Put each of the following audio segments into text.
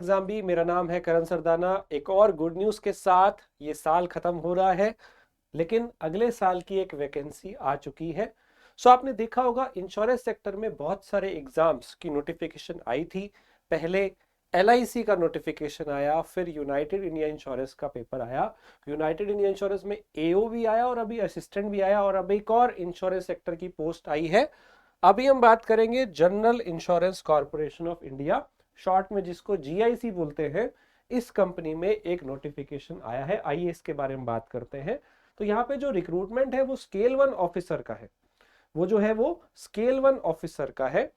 Exam भी। मेरा नाम है करण सरदाना। एक और गुड न्यूज के साथ ये साल खत्म हो रहा है, लेकिन अगले साल की एक वैकेंसी आ चुकी है। आपने देखा होगा इंश्योरेंस सेक्टर में बहुत सारे एग्जाम्स की नोटिफिकेशन आई थी। पहले LIC का नोटिफिकेशन आया, फिर यूनाइटेड इंडिया इंश्योरेंस का पेपर आया। यूनाइटेड इंडिया इंश्योरेंस में AO भी आया और अभी असिस्टेंट भी आया, और अब एक और इंश्योरेंस सेक्टर की पोस्ट आई है। अभी हम बात करेंगे general insurance corporation of India, short में जिसको GIC बोलते हैं। इस कंपनी में एक नोटिफिकेशन आया है, आइए इसके बारे में बात करते हैं। तो यहाँ पे जो रिक्रूटमेंट है वो स्केल 1 ऑफिसर का है। वो जो है वो स्केल 1 ऑफिसर का है।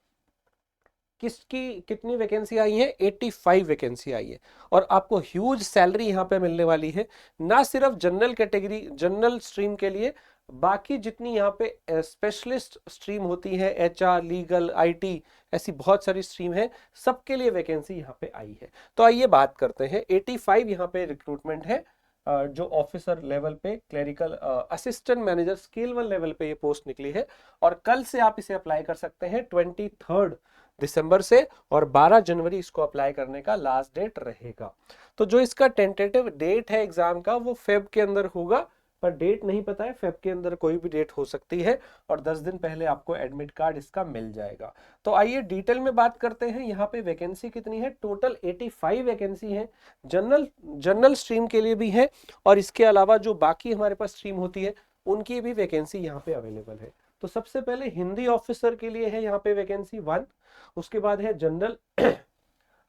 किसकी कितनी वैकेंसी आई है? 85 वैकेंसी आई है, और आपको ह्यूज सैलरी यहाँ पे मिलने वाली है। ना सिर्फ जनरल कैटेगरी, जनरल स्ट्रीम के लिए, बाकी जितनी यहाँ पे स्पेशलिस्ट स्ट्रीम होती है, HR, लीगल, IT, ऐसी बहुत सारी स्ट्रीम है, सबके लिए वैकेंसी यहाँ पे आई है। तो आइए बात करते हैं। 85 यहाँ पे रिक्रूटमेंट है। जो ऑफिसर लेवल पे, clerical assistant manager scale 1 level पे ये पोस्ट निकली है, और कल से आप इसे अप्लाई कर सकते हैं 23 दिसंबर से, और 12 जनवरी इसको अप्लाई करने का लास्ट डेट रहेगा। तो जो इसका टेंटेटिव डेट है एग्जाम का वो फेब के अंदर होगा, पर डेट नहीं पता है। फेब के अंदर कोई भी डेट हो सकती है, और 10 दिन पहले आपको एडमिट कार्ड इसका मिल जाएगा। तो आइए डिटेल में बात करते हैं। यहाँ पे वैकेंसी कितनी है? टोटल 85 वैकेंसी है। जनरल स्ट्रीम के लिए भी है, और इसके अलावा जो बाकी हमारे पास स्ट्रीम होती है उनकी भी वैकेंसी यहाँ पे अवेलेबल है। तो सबसे पहले हिंदी ऑफिसर के लिए है यहाँ पे वैकेंसी 1। उसके बाद है जनरल।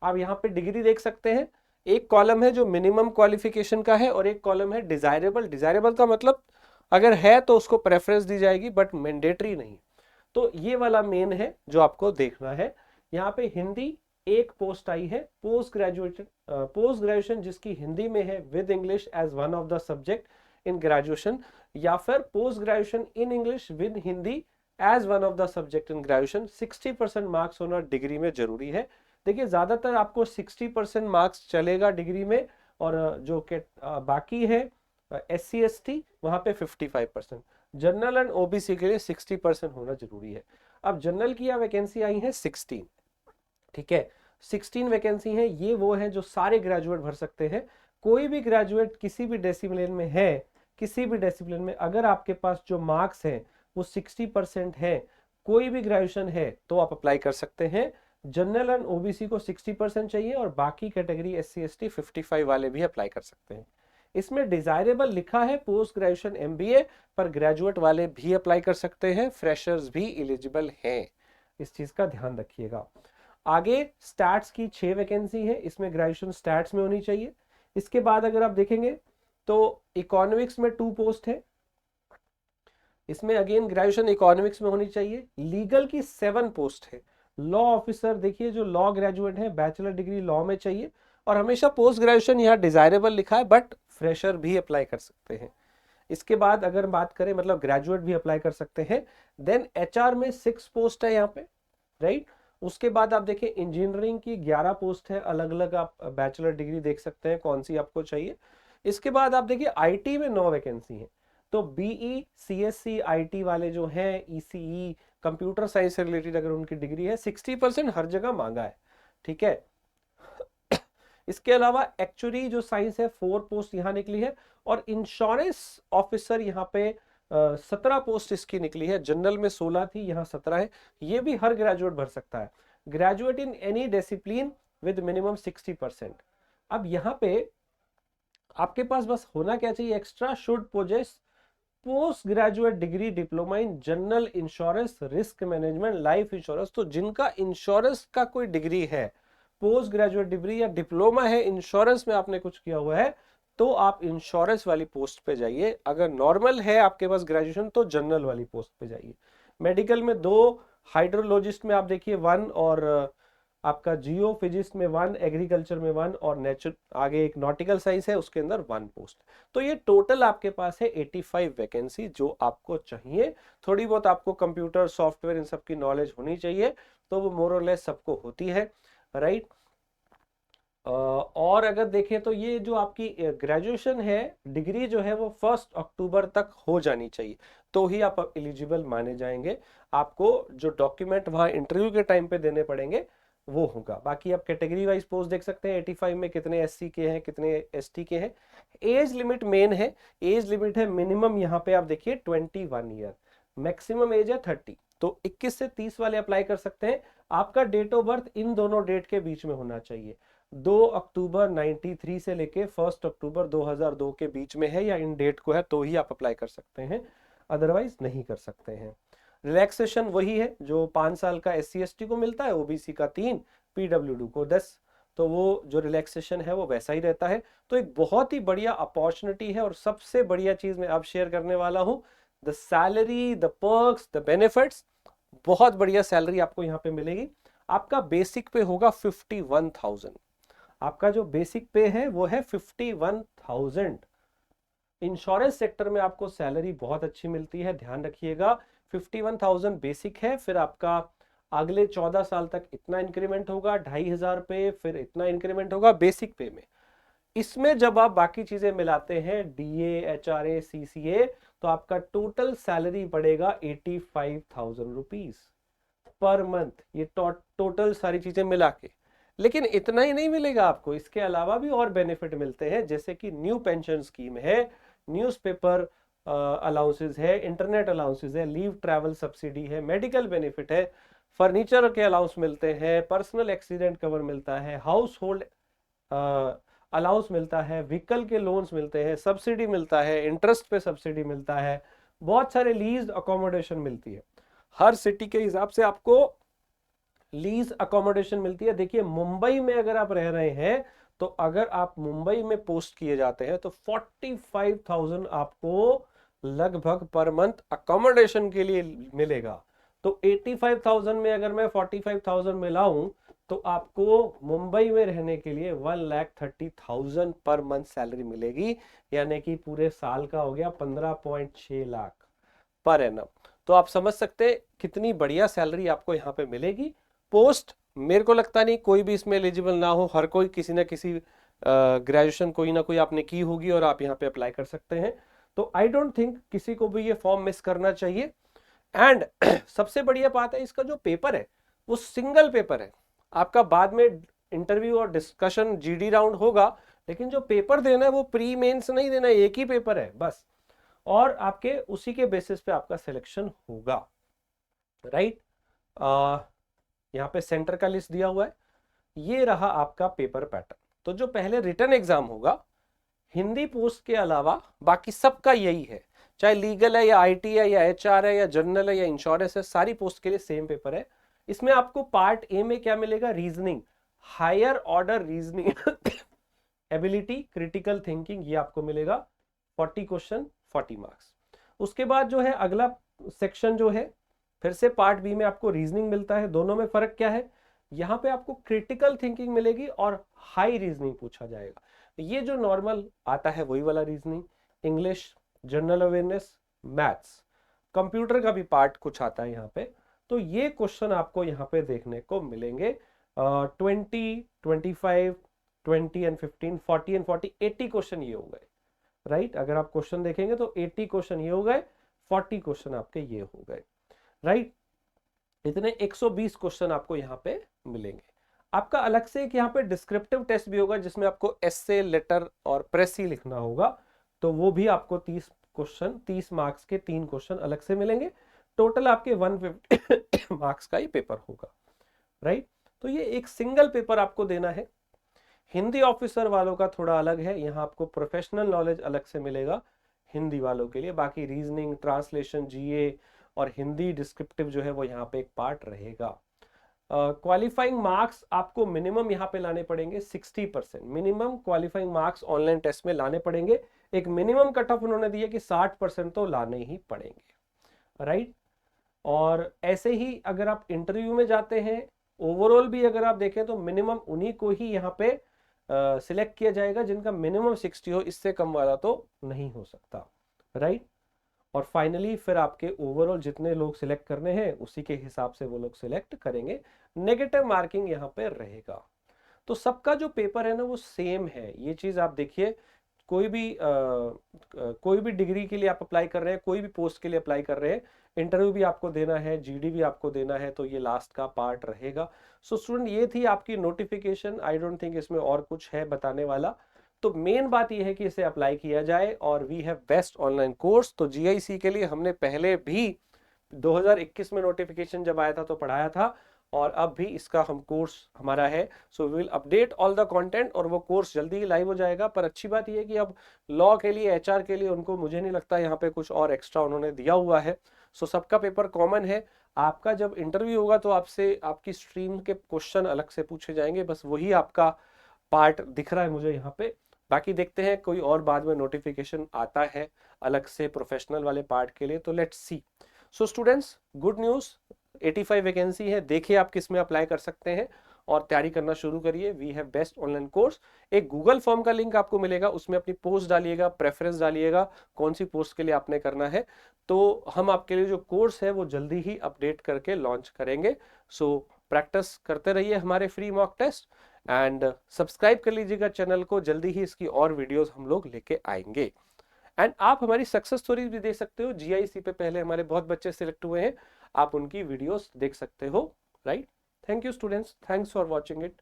आप यहाँ पे डिग्री देख सकते हैं। एक कॉलम है जो मिनिमम क्वालिफिकेशन का है, और एक कॉलम है डिजायरेबल। डिजायरेबल का मतलब अगर है तो उसको प्रेफरेंस दी जाएगी, बट मैंडेटरी नहीं। तो ये वाला मेन है जो आपको देखना है। यहाँ पे हिंदी एक पोस्ट आई है, पोस्ट ग्रेजुएशन जिसकी हिंदी में है with English as one of the subject in graduation, या फिर post graduation in English with Hindi as one of the subject in graduation. 60% marks होना डिग्री में जरूरी है। देखिए ज्यादातर आपको 60% मार्क्स चलेगा डिग्री में, और जो के बाकी है SC ST वहां पे 55%। जनरल एंड OBC के लिए 60% होना जरूरी है। अब जनरल की यह वैकेंसी आई है 16। ठीक है, 16 वैकेंसी है। ये वो है जो सारे ग्रेजुएट भर सकते हैं। कोई भी ग्रेजुएट किसी भी डिसिप्लिन में है, किसी भी डिसिप्लिन में अगर आपके पास जो मार्क्स हैं वो 60% है, कोई भी ग्रेजुएशन है, तो आप अप्लाई कर सकते हैं। जनरल एंड OBC को 60% चाहिए, और बाकी कैटेगरी SC ST 55 वाले भी अप्लाई कर सकते हैं। इसमें डिजायरेबल लिखा है पोस्ट ग्रेजुएशन MBA, पर ग्रेजुएट वाले भी अप्लाई कर सकते हैं, फ्रेशर्स भी एलिजिबल हैं। इस चीज का ध्यान रखिएगा। आगे स्टैट्स की 6 वैकेंसी है। इसमें ग्रेजुएशन स्टैट्स में होनी चाहिए। इसके बाद अगर आप देखेंगे तो इकोनॉमिक्स में 2 पोस्ट है। इसमें अगेन ग्रेजुएशन इकोनॉमिक्स में होनी चाहिए। लीगल की 7 पोस्ट है। लॉ ऑफिसर, देखिए जो लॉ ग्रेजुएट है बैचलर डिग्री लॉ में चाहिए, और हमेशा पोस्ट ग्रेजुएशन यहाँ डिजायरेबल लिखा है, बट फ्रेशर भी अप्लाई कर सकते हैं। इसके बाद अगर बात करें, मतलब ग्रेजुएट भी अप्लाई कर सकते हैं। देन HR में 6 पोस्ट है यहाँ पे, राइट। उसके बाद आप देखिए इंजीनियरिंग की 11 पोस्ट है। अलग अलग आप बैचलर डिग्री देख सकते हैं कौन सी आपको चाहिए। इसके बाद आप देखिए IT में 9 वैकेंसी है। तो BE CSC IT वाले जो हैं, ECE कंप्यूटर साइंस से रिलेटेड अगर उनकी डिग्री है, 60% हर जगह मांगा है। ठीक है। इसके अलावा एक्चुअली जो साइंस है 4 पोस्ट यहाँ निकली है, और इंश्योरेंस ऑफिसर यहाँ पे 17 पोस्ट इसकी निकली है। जनरल में 16 थी, यहाँ 17 है। ये भी हर ग्रेजुएट भर सकता है, graduate in any discipline with minimum 60%। अब यहाँ पे आपके पास बस होना क्या चाहिए? Extra should possess post graduate degree diploma in general insurance, risk management, life insurance. तो जिनका इंश्योरेंस का कोई डिग्री है, पोस्ट ग्रेजुएट डिग्री या डिप्लोमा है इंश्योरेंस में, आपने कुछ किया हुआ है, तो आप इंश्योरेंस वाली पोस्ट पे जाइए। अगर नॉर्मल है आपके पास ग्रेजुएशन, तो जनरल वाली पोस्ट पे जाइए। मेडिकल में 2, हाइड्रोलॉजिस्ट में आप देखिए 1, और आपका जियो फिजिक्स में 1, एग्रीकल्चर में 1, और नेचुरल आगे एक नॉटिकल साइंस है उसके अंदर 1 पोस्ट। तो ये टोटल आपके पास है 85 वैकेंसी जो आपको चाहिए। थोड़ी बहुत आपको कंप्यूटर सॉफ्टवेयर इन सब की नॉलेज होनी चाहिए, तो वो मोर और लेस सबको होती है, राइट। और अगर देखें तो ये जो आपकी ग्रेजुएशन है, डिग्री जो है वो 1 अक्टूबर तक हो जानी चाहिए, तो ही आप एलिजिबल माने जाएंगे। आपको जो डॉक्यूमेंट वहां इंटरव्यू के टाइम पे देने पड़ेंगे वो होगा। बाकी आप कैटेगरी वाइज पोस्ट देख सकते हैं 85 में कितने एससी के हैं, कितने एसटी के हैं। एज लिमिट मेन है, एज लिमिट है मिनिमम यहाँ पे आप देखिए 21 ईयर, मैक्सिमम एज है 30। तो 21 से 30 वाले अप्लाई कर सकते हैं। आपका डेट ऑफ बर्थ इन दोनों डेट के बीच में होना चाहिए, 2 अक्टूबर 93 से लेके 1 अक्टूबर 2002 के बीच में है या इन डेट को है तो ही आप अप्लाई कर सकते हैं, अदरवाइज नहीं कर सकते हैं। रिलैक्सेशन वही है जो 5 साल का SC ST को मिलता है, OBC का 3, PWD को 10। तो वो जो रिलैक्सेशन है वो वैसा ही रहता है। तो एक बहुत ही बढ़िया अपॉर्चुनिटी है। और सबसे बढ़िया चीज मैं अब शेयर करने वाला हूं, the salary, the perks, the benefits. बहुत बढ़िया सैलरी आपको यहाँ पे मिलेगी। आपका बेसिक पे होगा 51,000। आपका जो बेसिक पे है वो है 51,000। इंश्योरेंस सेक्टर में आपको सैलरी बहुत अच्छी मिलती है, ध्यान रखिएगा। 51,000 बेसिक है, फिर आपका अगले 14 साल तक इतना इंक्रीमेंट होगा 2,500 पे, फिर इतना इंक्रीमेंट होगा बेसिक पे में। इसमें जब आप बाकी चीजें मिलाते हैं, DA, HRA, CCA, तो आपका टोटल सैलरी बढ़ेगा 85,000 रुपीज पर मंथ, ये टोटल सारी चीजें मिला के। लेकिन इतना ही नहीं मिलेगा आपको, इसके अलावा भी और बेनिफिट मिलते हैं, जैसे कि न्यू पेंशन स्कीम है, न्यूज़पेपर अलाउंसेस है, इंटरनेट अलाउंसेस है, लीव ट्रैवल सब्सिडी है, मेडिकल बेनिफिट है, फर्नीचर के अलाउंस मिलते हैं, पर्सनल एक्सीडेंट कवर मिलता है, हाउस होल्ड अलाउंस मिलता है, व्हीकल के लोन्स मिलते हैं, सब्सिडी मिलता है, इंटरेस्ट पे सब्सिडी मिलता है, बहुत सारे लीज अकोमोडेशन मिलती है। हर सिटी के हिसाब से आपको लीज अकोमोडेशन मिलती है। देखिए मुंबई में अगर आप रह रहे हैं तो अगर आप मुंबई में पोस्ट किए जाते हैं तो 45,000 आपको लगभग पर मंथ अकोमोडेशन के लिए मिलेगा। तो 85,000 में अगर मैं 45,000 मिलाऊं तो आपको मुंबई में रहने के लिए 1,30,000 पर मंथ सैलरी मिलेगी, यानी कि पूरे साल का हो गया 15.6 लाख पर एनम। तो आप समझ सकते हैं कितनी बढ़िया सैलरी आपको यहाँ पे मिलेगी। पोस्ट मेरे को लगता नहीं कोई भी इसमें एलिजिबल ना हो, हर कोई किसी ना किसी ग्रेजुएशन कोई ना कोई आपने की होगी और आप यहाँ पे अप्लाई कर सकते हैं। तो आई डोंट थिंक किसी को भी ये फॉर्म मिस करना चाहिए। एंड सबसे बढ़िया बात है इसका जो पेपर है वो सिंगल पेपर है। आपका बाद में इंटरव्यू और डिस्कशन GD राउंड होगा, लेकिन जो पेपर देना है वो प्री मेंस नहीं देना, एक ही पेपर है बस, और आपके उसी के बेसिस पे आपका सिलेक्शन होगा। राइट, यहाँ पे सेंटर का लिस्ट दिया हुआ है, ये रहा आपका पेपर पैटर्न। तो जो पहले रिटन एग्जाम होगा हिंदी पोस्ट के अलावा बाकी सबका यही है, चाहे लीगल है या IT है या HR है या जनरल है या इंश्योरेंस है, सारी पोस्ट के लिए सेम पेपर है। इसमें आपको पार्ट A में क्या मिलेगा, reasoning, higher order reasoning ability, critical thinking, ये आपको मिलेगा 40 क्वेश्चन 40 मार्क्स। उसके बाद जो है अगला सेक्शन जो है, फिर से पार्ट B में आपको रीजनिंग मिलता है। दोनों में फर्क क्या है, यहाँ पे आपको क्रिटिकल थिंकिंग मिलेगी और हाई रीजनिंग पूछा जाएगा। ये जो नॉर्मल आता है वही वाला reasoning, English, general awareness, maths, computer का भी पार्ट कुछ आता है यहाँ पे। तो ये क्वेश्चन आपको यहाँ पे देखने को मिलेंगे 20, 25, 20 एंड 15, 40 एंड 40, 80 क्वेश्चन ये हो गए। राइट, अगर आप क्वेश्चन देखेंगे तो 80 क्वेश्चन ये हो गए, 40 क्वेश्चन आपके ये हो गए। राइट, इतने 120 क्वेश्चन आपको यहाँ पे मिलेंगे। आपका अलग से एक यहाँ पे डिस्क्रिप्टिव टेस्ट भी होगा जिसमें आपको एस्से, लेटर और प्रेसी लिखना होगा। तो वो भी आपको 30 क्वेश्चन, 30 मार्क्स के 3 क्वेश्चन अलग से मिलेंगे। टोटल आपके 150 मार्क्स का ये पेपर होगा। राइट, तो ये एक सिंगल पेपर आपको देना है। हिंदी ऑफिसर वालों का थोड़ा अलग है, यहाँ आपको प्रोफेशनल नॉलेज अलग से मिलेगा हिंदी वालों के लिए। बाकी रीजनिंग, ट्रांसलेशन, GA और हिंदी डिस्क्रिप्टिव जो है वो यहाँ पे एक पार्ट रहेगा। क्वालिफाइंग मार्क्स आपको मिनिमम यहाँ पे लाने पड़ेंगे 60%, minimum qualifying marks online test में लाने पड़ेंगे। एक मिनिमम कट ऑफ उन्होंने दिया कि 60% तो लाने ही पड़ेंगे। राइट, और ऐसे ही अगर आप इंटरव्यू में जाते हैं, ओवरऑल भी अगर आप देखें तो मिनिमम उन्हीं को ही यहाँ पे सिलेक्ट किया जाएगा जिनका मिनिमम 60 हो, इससे कम वाला तो नहीं हो सकता। राइट, और फाइनली फिर आपके ओवरऑल जितने लोग सिलेक्ट करने हैं उसी के हिसाब से वो लोग सिलेक्ट करेंगे। नेगेटिव मार्किंग यहाँ पे रहेगा। तो सबका जो पेपर है ना वो सेम है, ये चीज आप देखिए। कोई भी डिग्री के लिए आप अप्लाई कर रहे हैं, कोई भी पोस्ट के लिए अप्लाई कर रहे हैं, इंटरव्यू भी आपको देना है, जीडी भी आपको देना है, तो ये लास्ट का पार्ट रहेगा। सो स्टूडेंट, ये थी आपकी नोटिफिकेशन। आई डोंट थिंक इसमें और कुछ है बताने वाला। तो मेन बात ये है कि इसे अप्लाई किया जाए और we have best online course. तो जीआईसी के लिए हमने पहले भी 2021 में नोटिफिकेशन जब आया था तो पढ़ाया था, और अब भी इसका हम कोर्स हमारा है। So we will update all the content, और वो कोर्स जल्दी ही लाइव हो जाएगा। पर अच्छी बात ये है कि अब लॉ के लिए, एचआर के लिए उनको, मुझे नहीं लगता यहाँ पे कुछ और एक्स्ट्रा उन्होंने दिया हुआ है। सो सबका पेपर कॉमन है। आपका जब इंटरव्यू होगा तो आपसे आपकी स्ट्रीम के क्वेश्चन अलग से पूछे जाएंगे, बस वही आपका पार्ट दिख रहा है मुझे यहाँ पे। बाकी देखते हैं कोई और बाद में नोटिफिकेशन आता है अलग से प्रोफेशनल वाले पार्ट के लिए, तो let's see. So students, good news, 85 vacancy है। देखिए आप किस में अप्लाई कर सकते हैं और तैयारी करना शुरू करिए। We have best online course. एक गूगल फॉर्म का लिंक आपको मिलेगा, उसमें अपनी पोस्ट डालिएगा, प्रेफरेंस डालिएगा कौन सी पोस्ट के लिए आपने करना है। तो हम आपके लिए जो कोर्स है वो जल्दी ही अपडेट करके लॉन्च करेंगे। सो प्रैक्टिस करते रहिए हमारे free mock test, and subscribe कर लीजिएगा चैनल को। जल्दी ही इसकी और वीडियोस हम लोग लेके आएंगे। एंड आप हमारी सक्सेस स्टोरीज भी देख सकते हो। जीआईसी पे पहले हमारे बहुत बच्चे सिलेक्ट हुए हैं, आप उनकी वीडियोस देख सकते हो, right. Thank you students, thanks for watching it.